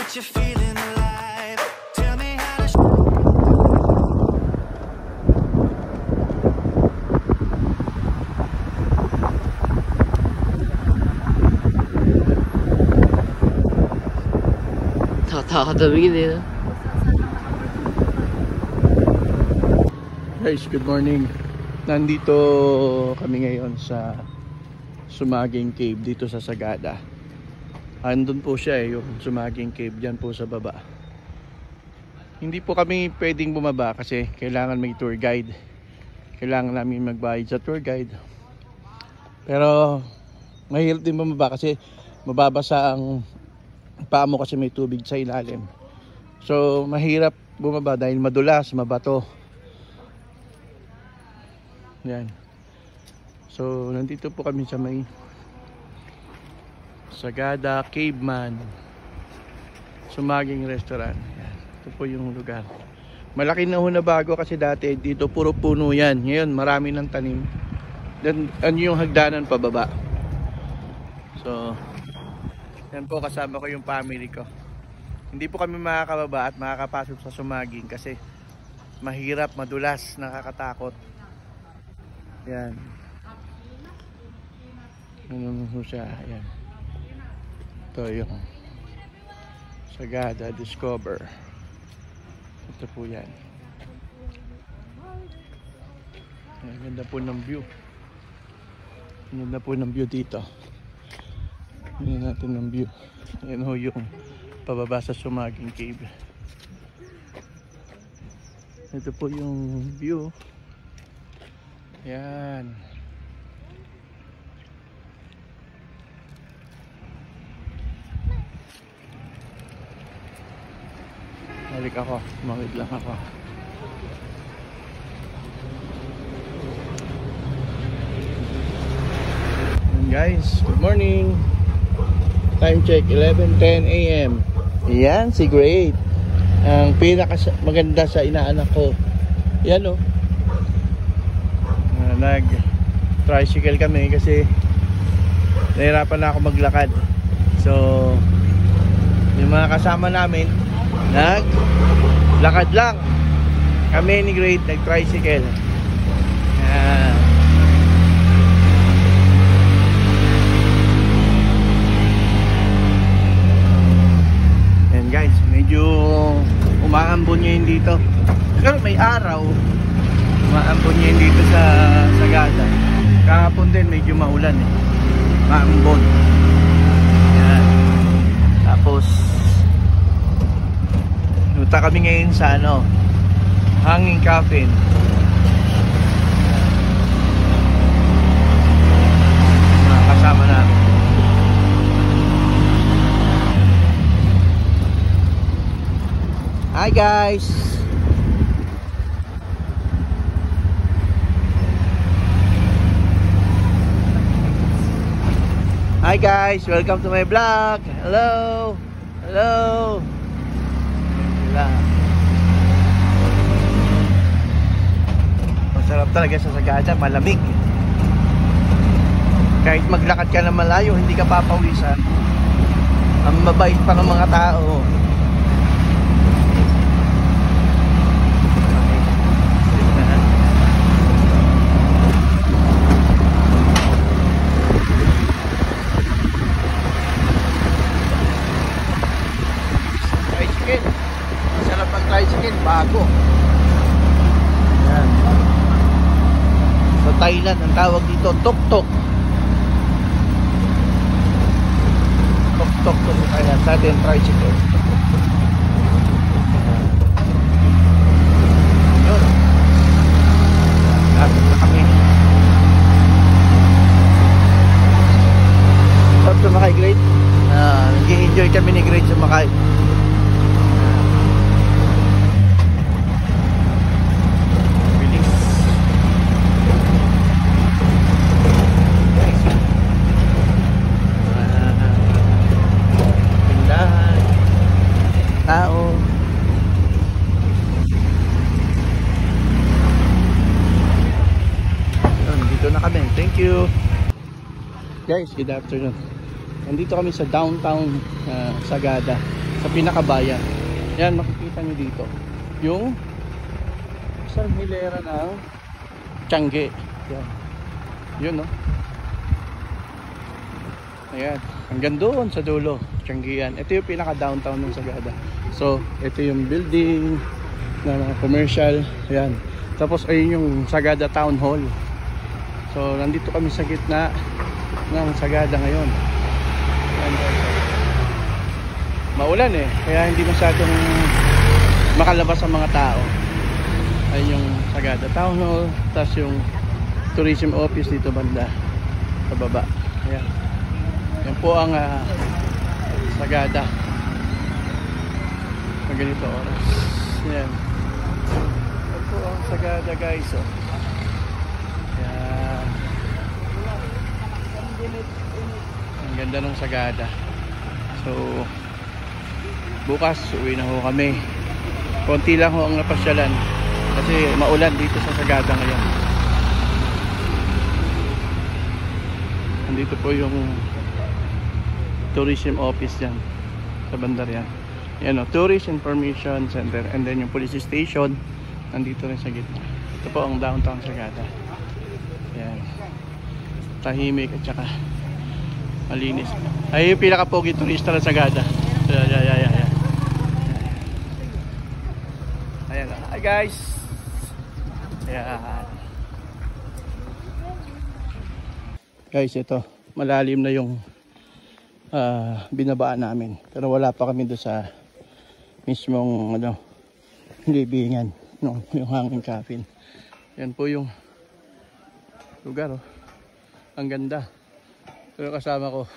that you're feeling alive. Tell me how to Takadamig din. Guys, good morning. Nandito kami ngayon sa Sumaging Cave dito sa Sagada. Andun po siya yung Sumaging Cave dyan po sa baba. Hindi po kami pwedeng bumaba kasi kailangan may tour guide. Kailangan namin magbayad sa tour guide. Pero mahirap din bumaba kasi mababasa ang paa mo kasi may tubig sa ilalim. So mahirap bumaba dahil madulas, mabato. Yan. So nandito po kami sa may Sagada Caveman Sumaging Restaurant. Yan. Ito po yung lugar. Malaki na ho na bago kasi dati dito puro puno yan. Ngayon marami ng tanim. Then ano yung hagdanan pababa. So yan po, kasama ko yung family ko. Hindi po kami makakababa at makakapasok sa Sumaging kasi mahirap, madulas, nakakatakot. Yan. Ano po siya? Yan. Ito yung Sagada Discover. Ito po yan. Ang ganda po ng view. Ang ganda po ng view dito. Tingnan natin ng view. Ayan ho yung pababa sa Sumaging Cave. Ito po yung view. Ayan. Balik ako. Mawid lang ako. Ayan guys, good morning. Time check, 11:10 AM. Yan, si Great. Ang pinaka maganda sa inaanak ko. Yan o. Nag-tricycle kami kasi nahirapan na ako maglakad. So, yung mga kasama namin, naglakad lang. Kami ni Great, nag-tricycle. Yan. Guys, medyo umaambon ngayon dito. Pero may araw, umaambon ngayon dito sa Sagada. Kahapon din medyo maulan eh. Maambon. Yan. Tapos punta kami ngayon sa ano, Hanging Coffin. Mga kasama namin. Hi guys. Hi guys, welcome to my vlog. Hello. Hello. Masarap talaga sa Sagada, malamig. Kahit maglakad ka na malayo, hindi ka papawisan. Ang mabait pa ng mga tao. Masarap ang tricycle, bago. Yan. Sa Thailand ang tawag dito tuk-tuk. Tuk-tuk to kaya sa atin tricycle. Yun. Lapit na kami. Stop sumakay, Great. Nag-enjoy kami ni Great sumakay. Tao. Dito na kami. Thank you. Guys, good afternoon. Nandito kami sa downtown Sagada, sa pinakabayan. Yan, makikita nyo dito yung isang hilera ng Tiangge. Yan. Yun, no? Ayan, hanggang doon sa dulo, Tiangge yan. Ito yung pinaka-downtown ng Sagada. So, ito yung building na mga commercial. Ayan. Tapos, ayun yung Sagada Town Hall. So, nandito kami sa gitna ng Sagada ngayon. Ayan. Maulan eh, kaya hindi masyadong makalabas ang mga tao. Ayun yung Sagada Town Hall. Tapos yung tourism office dito banda sa baba. Ayan. Yan po ang Sagada pag ganito oras. Yan. Yan po ang Sagada guys. Oh. Yan. Ang ganda ng Sagada. So bukas uwi na ho kami. Konti lang ho ang napasyalan kasi maulan dito sa Sagada ngayon. Nandito po yung tourism office yan sa bandar yan. Yan o, Tourist Information Center, and then yung police station nandito rin sa gitna. Ito po ang downtown Sagada. Yan, tahimik at saka malinis. Ay yung pinaka-pogi turista ng Sagada. Ayan. Ayan. Hi guys. Ayan. Guys, ito malalim na yung binabaan namin, pero wala pa kami doon sa mismong libingan no, yung hanging coffin. Yan po yung lugar, oh. Ang ganda, pero kasama ko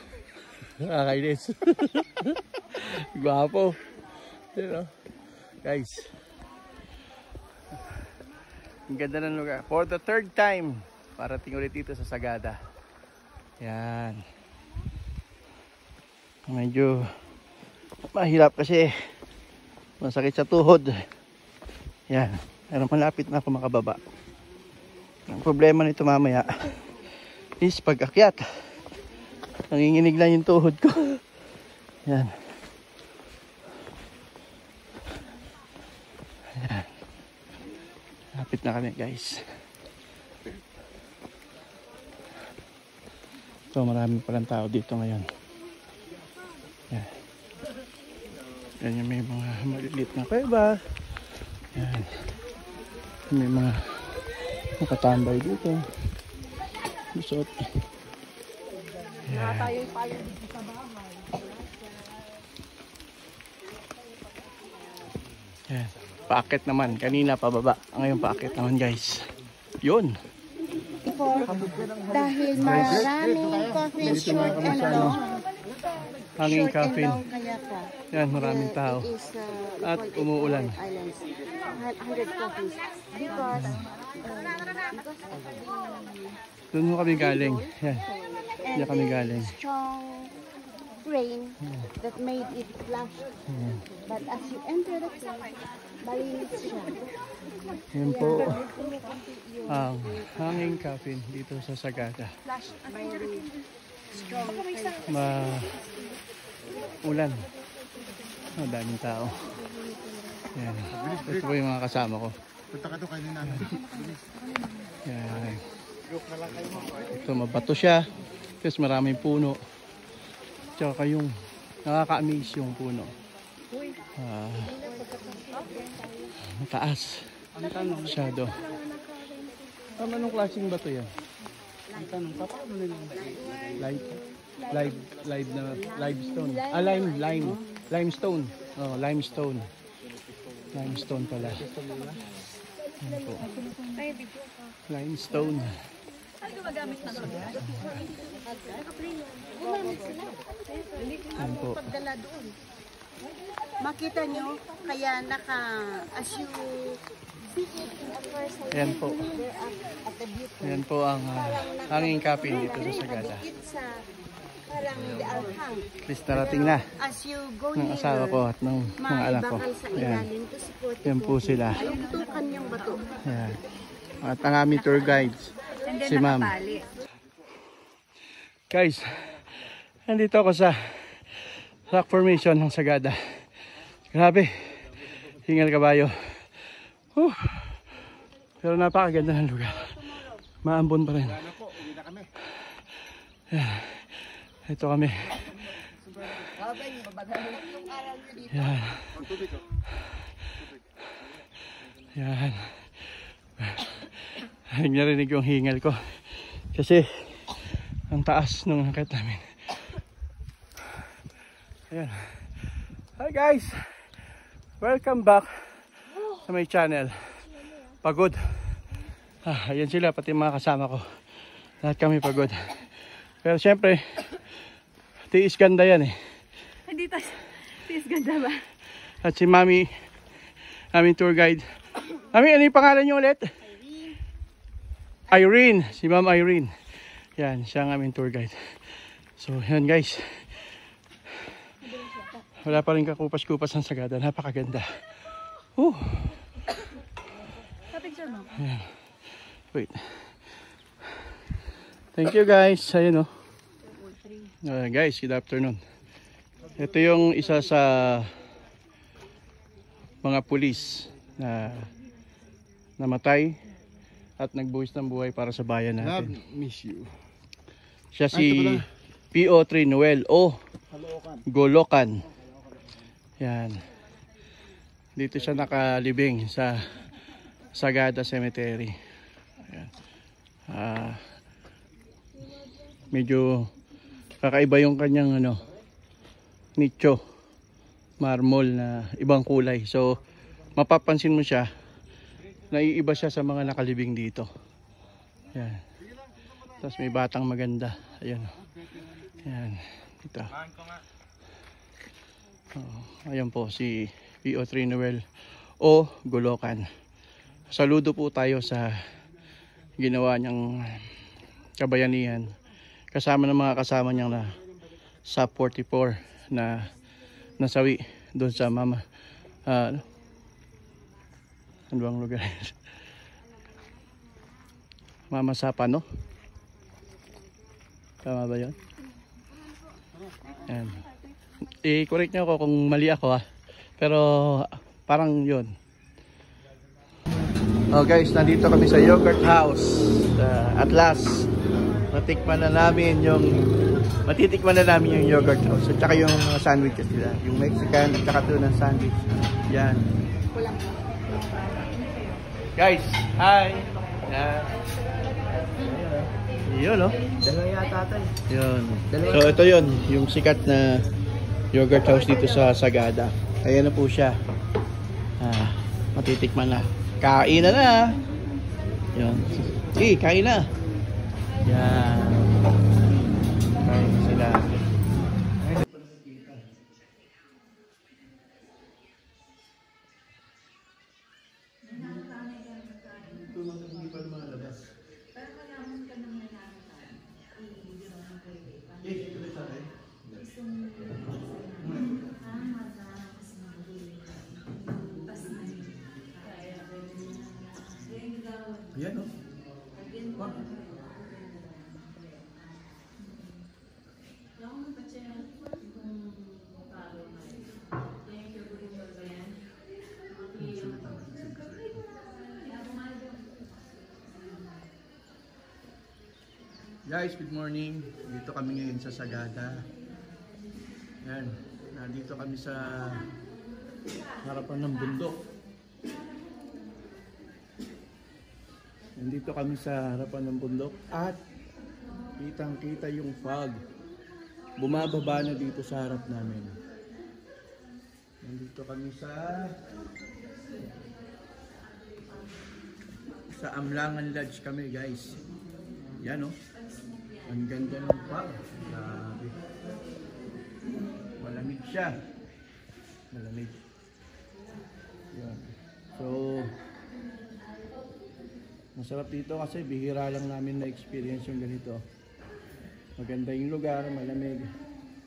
nakakainis. Gwapo, you know? Guys, ang ganda ng lugar. For the third time parating ulit dito sa Sagada. Yan. Medyo mahirap kasi masakit sa tuhod. Yan. Pero malapit na ako makababa. Ang problema nito mamaya is pag-akyat. Nanginginig lang yung tuhod ko. Yan. Yan. Lapit na kami guys. So marami palang tao dito ngayon. Yan. Yan yung may mga maliliit na kuweba. Yan. May mga nakatambay dito. Lusot. Yan. Yan. Paakit naman. Kanina pababa. Ngayon paakit naman guys. Yun. Dahil maraming coffee short and long. Hanging coffin. Kaya po. Yan, maraming tao. At umuulan. 100 coffees. Because Doon mo kami galing. Yan. Diyan kami galing. strong rain that made it flash. But as you enter the place, malinis siya. Yan po ang hanging coffin dito sa Sagada. Very strong rain. Ulan. Daming tao. Yan. Ito po yung mga kasama ko. Yan. Ito mabato siya. Tapos maraming puno. Tsaka yung nakaka-amaze yung puno. Mataas. Masyado. Tama nung klaseng bato yan? Ang tanong, paano nila? Limestone. Limestone. Oh, limestone. Limestone pala. Ano po? Limestone. Ano po? Makita nyo, kaya as you see it at first, Ayan po. at the beauty. Ayan po ang hanging coffin dito sa Sagada. It's parang alhang. At least narating na As you go ng asawa ko at ng mga anak ko. bakal sa Ayan. ilalim kasi po Yan po sila. tutukan yung bato. Ayan. At ang aming tour guide, si ma'am. Guys, Nandito ako sa rock formation ng Sagada. Grabe. Hingal kabayo. Pero napakaganda ng lugar. Maambon pa rin. Ito kami. Yan. Yan. Narinig yung hingal ko. Kasi ang taas nung nakit namin. Ayan. Hi guys! Welcome back sa my channel. Pagod. Ayan sila, pati mga kasama ko. Lahat kami pagod. Pero syempre, tiis ganda yan eh. Hindi tayo. Tiis ganda ba? At si Mami, aming tour guide. Mami, ano yung pangalan niyo ulit? Irene. Si Ma'am Irene. Yan, siya ang aming tour guide. So, yan guys. Wala pa rin kakupas-kupas ng Sagada. Napakaganda. Kapicture mo. Ayan. Wait. Thank you guys. Ayun o. Guys, good afternoon. Ito yung isa sa mga pulis na namatay at nagbuwis ng buhay para sa bayan natin. Miss you. Siya si PO3 Noel o Golokan. Yan. Dito siya nakalibing sa Sagada Cemetery. Ayan. Medyo kakaiba yung kanyang nicho, marmol na ibang kulay. So mapapansin mo siya, naiiba siya sa mga nakalibing dito. Yan. Tapos may batang maganda. Ayan. Ayan. Ito. Ayan po si PO3 Noel o Golokan. Saludo po tayo sa ginawa niyang kabayanihan. Kasama ng mga kasama niyang na sa 44 na nasawi doon sa ano bang lugar? Mama Sapa, no? Tama ba yun? Ayan. I-correct niyo ako kung mali ako ha. Pero parang yun. Oh guys, nandito kami sa Yogurt House. At last, matitikman na namin yung Yogurt House. At saka yung sandwiches nila. Yung Mexican at saka tuna sandwich. Yan. Guys, hi! Yan. Yun, no? Dalawa yata tayo. Yun. So ito yun, yung sikat na Yogurt House dito sa Sagada. Ayan na po siya. Matitikman na. Kain na. Yun. Kain na. Yan. Kain sila. Yan o. Guys, good morning. Dito kami ngayon sa Sagada. Yan. Nandito kami sa harapan ng bundok. Nandito kami sa harapan ng bundok at kitang-kita yung fog. Bumababa na dito sa harap namin. Nandito kami sa Amlangan Lodge kami, guys. Yan oh. Ang ganda ng fog. Grabe. Malamig siya. Malamig. Yan. So masarap dito kasi bihira lang namin na experience yung ganito. Maganda yung lugar, malamig,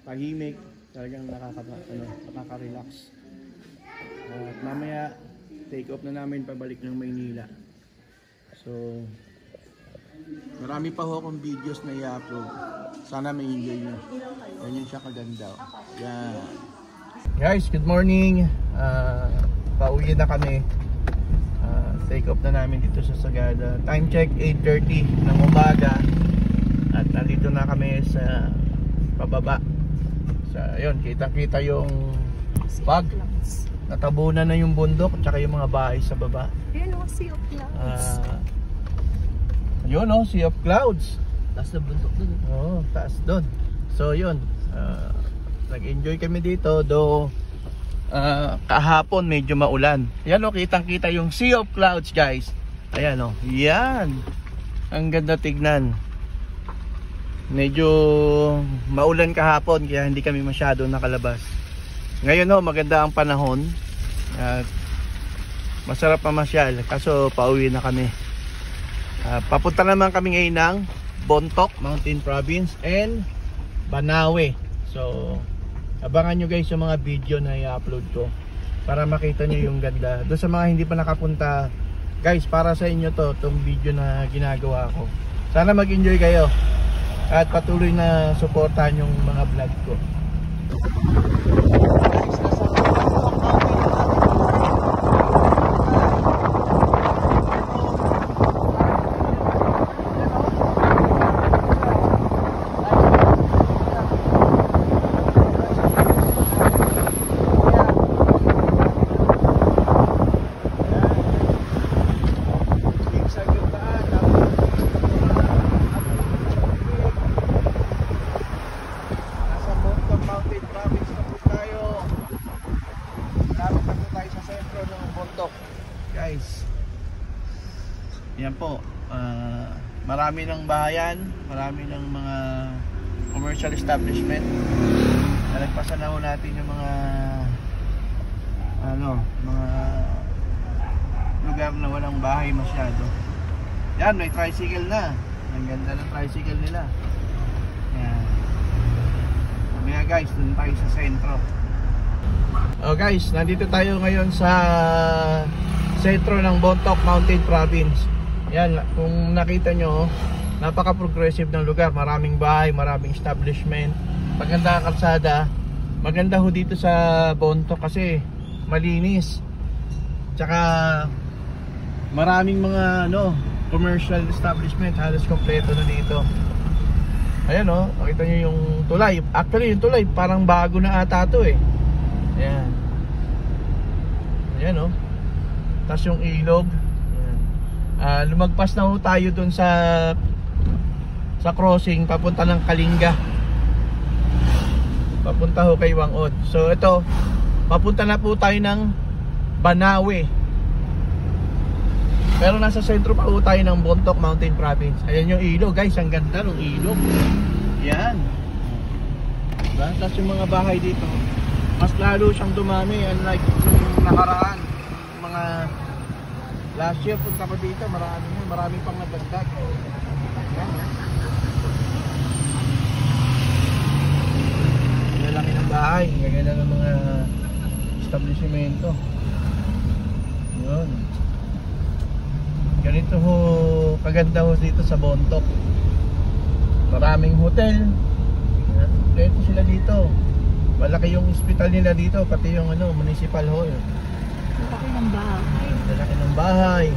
tahimik, talagang nakaka-relax. At mamaya take off na namin pabalik ng Maynila. So marami pa ho akong videos na i-upload. Sana may enjoy nyo. Ganyan siya kaganda. Yan. Guys, good morning. Pauwi na kami. Take off na namin dito sa Sagada. Time check 8:30 ng umaga. At nandito na kami sa pababa. Sa yun, kita-kita yung fog. Natabunan na yung bundok at saka yung mga bahay sa baba. Ayun o, sea of clouds. Yun o, sea of clouds. Taas na bundok dun. Oo, taas doon. So yun, nag-enjoy kami dito. Though kahapon medyo maulan. Yan o, kitang-kita yung sea of clouds, guys. Ayan o, yan. Ang ganda tignan. Medyo maulan kahapon kaya hindi kami masyado nakalabas. Ngayon o, maganda ang panahon. At masarap mamasyal. Kaso pauwi na kami. Papunta naman kami ngayon ng Bontoc Mountain Province and Banawe. So abangan nyo guys yung mga video na i-upload ko para makita nyo yung ganda. Doon sa mga hindi pa nakapunta, guys, para sa inyo to, itong video na ginagawa ko. Sana mag-enjoy kayo at patuloy na suportahan yung mga vlog ko. Guys, yan po, marami ng bahayan, marami ng mga commercial establishment. Nalagpasan na ho natin yung mga mga lugar na walang bahay masyado. Yan, may tricycle na. Ang ganda ng tricycle nila. Yan. Mamaya guys, dun tayo sa sentro. Oh guys, nandito tayo ngayon sa sentro ng Bontoc Mountain Province. Yan, kung nakita nyo, napaka-progressive ng lugar. Maraming bahay, maraming establishment. Maganda ang kalsada. Maganda ho dito sa Bontoc kasi malinis. Tsaka maraming mga commercial establishment. Halos kompleto na dito. Ayan o, nakita nyo yung tulay. Actually yung tulay parang bago na ata to eh. Ayan. Ayan o. Tapos yung ilog. Lumagpas na ho tayo dun sa crossing papunta ng Kalinga. Papunta ho kay Wangod. So ito, papunta na po tayo ng Banawe. Pero nasa sentro pa ho tayo ng Bontoc Mountain Province. Ayan yung ilog guys, ang ganda ng ilog. Yan. Diba? Tapos yung mga bahay dito, mas lalo siyang dumami. Unlike yung nakaraan, mga last year punta ko dito, marami pang nadagdag. Lalaki ng bahay, gaganda ng mga establishmento. Yun. Ganito ho, kaganda ho dito sa Bontoc. Maraming hotel. Kompleto sila dito. Malaki yung hospital nila dito, pati yung municipal hall. Laki ng bahay. Lalaki ng bahay.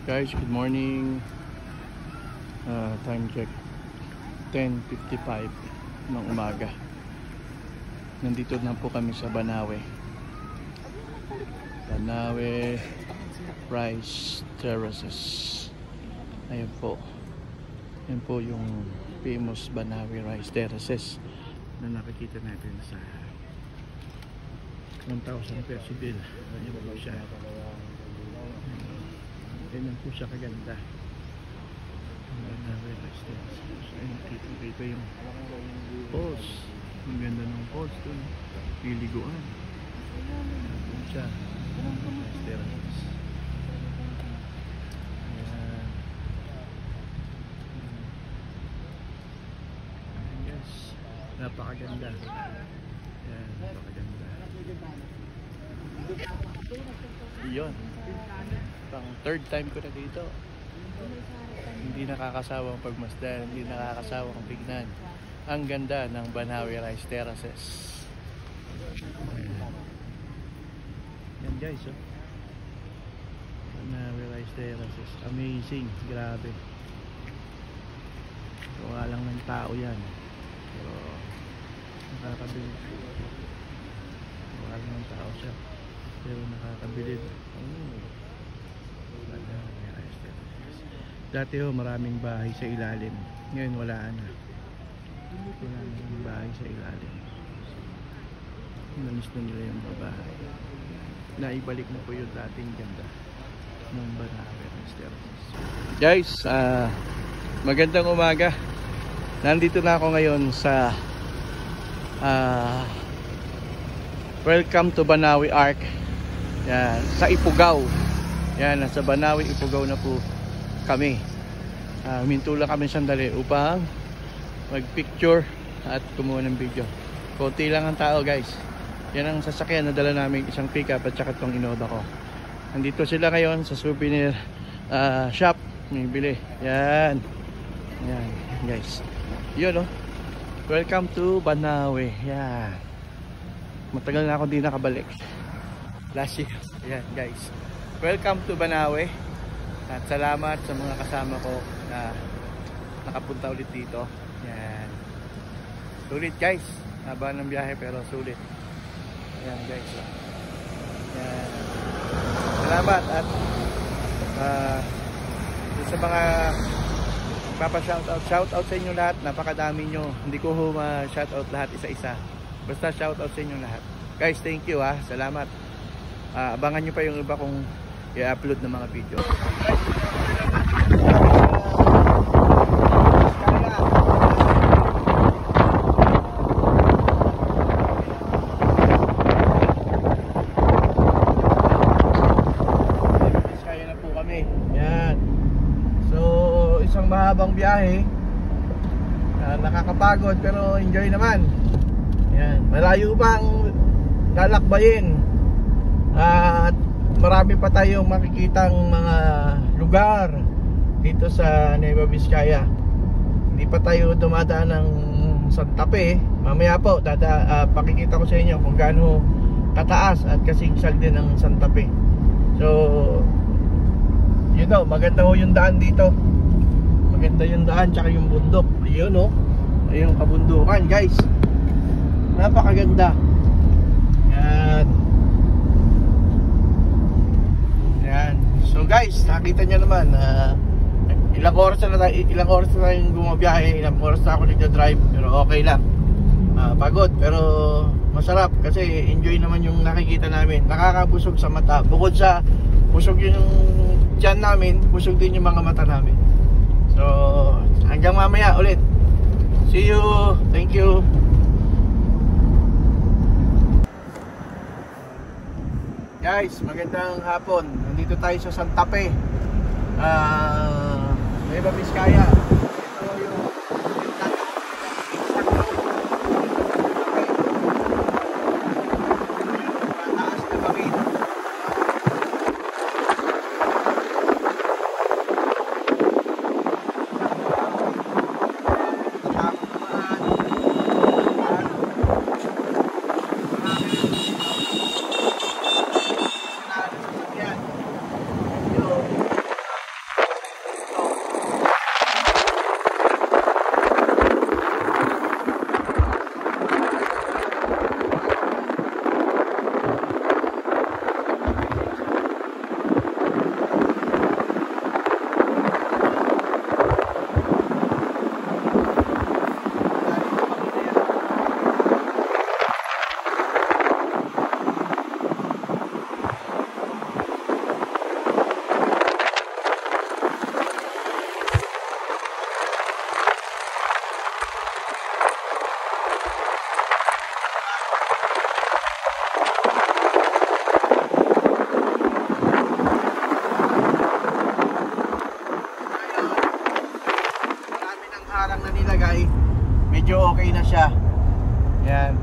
Guys, good morning. Time check 10:55 ng umaga. Nandito na po kami sa Banawe. Banawe Rice Terraces. Ayan po. Ayan po yung famous Banawe Rice Terraces na nakikita natin sa 1,000 peso bill. Ayan po siya. Ayan po siya kaganda. Banawe Rice Terraces. Ayan, kita yung falls. Ang ganda ng falls dun. Liliguan. Ayan siya. Rice Terraces. Ayan. Yes. Napakaganda. Ayan, napakaganda. Iyon. Pang third time ko na dito. Hindi nakakasawang pagmasdan, hindi nakakasawang tignan. Ang ganda ng Banawe Rice Terraces. Yan guys, oh. Banawe Rice Terraces. Amazing, grabe. Gawa lang ng tao yan. Pero nakakabilib. Gawa lang ng tao siya. Pero nakakabilib. Banawe Rice Terraces. Dati maraming bahay sa ilalim. Ngayon wala na. Wala na yung bahay sa ilalim. Nanis na nila yung babae. Naibalik na po yung dating ganda ng Banawe Rice Terraces. Guys, magandang umaga. Nandito na ako ngayon sa Welcome to Banawe Arc. Yan, sa Ifugao. Yan, nasa Banawe, Ifugao na po kami. Huminto lang kami sandali upang mag-picture at kumuha ng video. Konti lang ang tao guys. Yan ang sasakyan na dala namin, isang pickup at saka itong Innova ko. Nandito sila ngayon sa souvenir shop. May bili. Yan. Yan guys. Yun, oh. Welcome to Banawe. Yan. Matagal na ako di nakabalik. Last year. Yan guys. Welcome to Banawe. At salamat sa mga kasama ko na nakapunta ulit dito. Yan. Sulit guys. Haba ng biyahe pero sulit. Yan guys. Yan. Salamat at sa mga shoutout sa inyo lahat. Napakadami nyo. Hindi ko ma-shoutout lahat isa-isa. Basta shoutout sa inyo lahat. Guys, thank you ha. Salamat. Abangan nyo pa yung iba kong i-upload ng mga video. Kaya na po kami. Yan. So, isang mahabang biyahe. Nakakapagod pero enjoy naman. Yan. Malayo pang lalakbayin. At marami pa tayong makikitang mga lugar dito sa Nueva Vizcaya. Hindi pa tayo dumadaan ng Santa Fe. Mamaya po pakikita ko sa inyo kung gaano kataas at kasigsag din ng Santa Fe. So yun o, maganda ho yung daan dito. Maganda yung daan tsaka yung bundok. Ayun o, ayun kabundukan guys. Napakaganda. Yan. Yan. So guys, nakita nyo naman ilang oras na tayong bumabiyahe, ilang oras na ako nagda-drive, pero okay lang. Pagod pero masarap kasi enjoy naman yung nakikita namin. Nakakabusog sa mata. Bukod sa busog yung tiyan namin, busog din yung mga mata namin. So hanggang mamaya ulit. See you. Thank you. Guys, magandang hapon. Nandito tayo sa Santa Fe, Nueva Vizcaya. Ito yung mataas na bangin. medyo okay na siya. Yan.